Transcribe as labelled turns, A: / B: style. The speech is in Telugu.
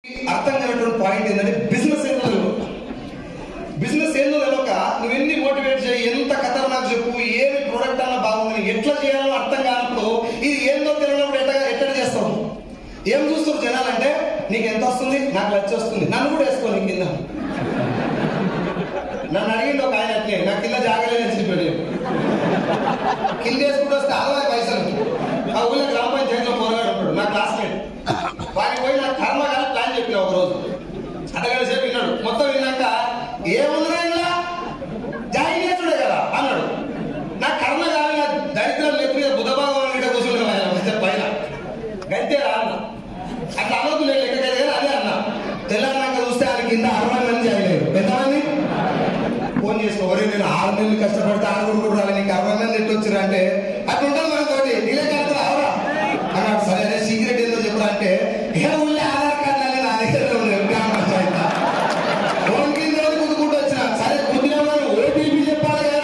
A: అర్థం కానటువంటి పాయింట్ ఏంటంటే బిజినెస్ ఏందో తెలియక నువ్వు ఎన్ని మోటివేట్ చేయి, ఎంత ఖతర్నాక్ చెప్పు, ఏమి ప్రొడక్ట్ అన్నా బాగుంది, ఎట్లా చేయాలో అర్థం కానప్పుడు ఇది ఏందో తెలియనప్పుడు ఎట్లా చేస్తావు? ఏం చూస్తారు జనాలు అంటే నీకు ఎంత వస్తుంది, నాకు లక్ష వస్తుంది, నన్ను కూడా వేసుకో నీ కింద. నన్ను అడిగింది ఒక ఆయన అట్లే, నా కింద జాగలేదని చెప్పాడు. కింద వేసుకుంటూ వస్తే ఆదాయ పైసలు. ఆ ఊళ్ళో గ్రామ పంచాయతీలో పోరాడు ఉంటాడు నా క్లాస్మేట్. వాడికి పోయి నాకు కర్మకాల ప్లాన్ చెప్పిన ఒక రోజు అతగడ సేపు విన్నాడు. మొత్తం విన్నాక ఏముందిరా ఇలా జాయిన్ చేసుడే కదా అన్నాడు. నా కర్మ కాదు, నా దరిద్రం చెప్పి బుధభాగం గిట్ట కూర్చుంటే పైన గంతేరా అన్న. అట్లా అనొద్దు, నేను లెక్క కదా అదే అన్నా. తెలంగాణ చూస్తే ఆయన కింద 60 మంది జాయిన్ అయ్యారు. ఎంతమంది ఫోన్ చేసుకోవాలి, నేను 6 నెలలు కష్టపడితే 6 కూడా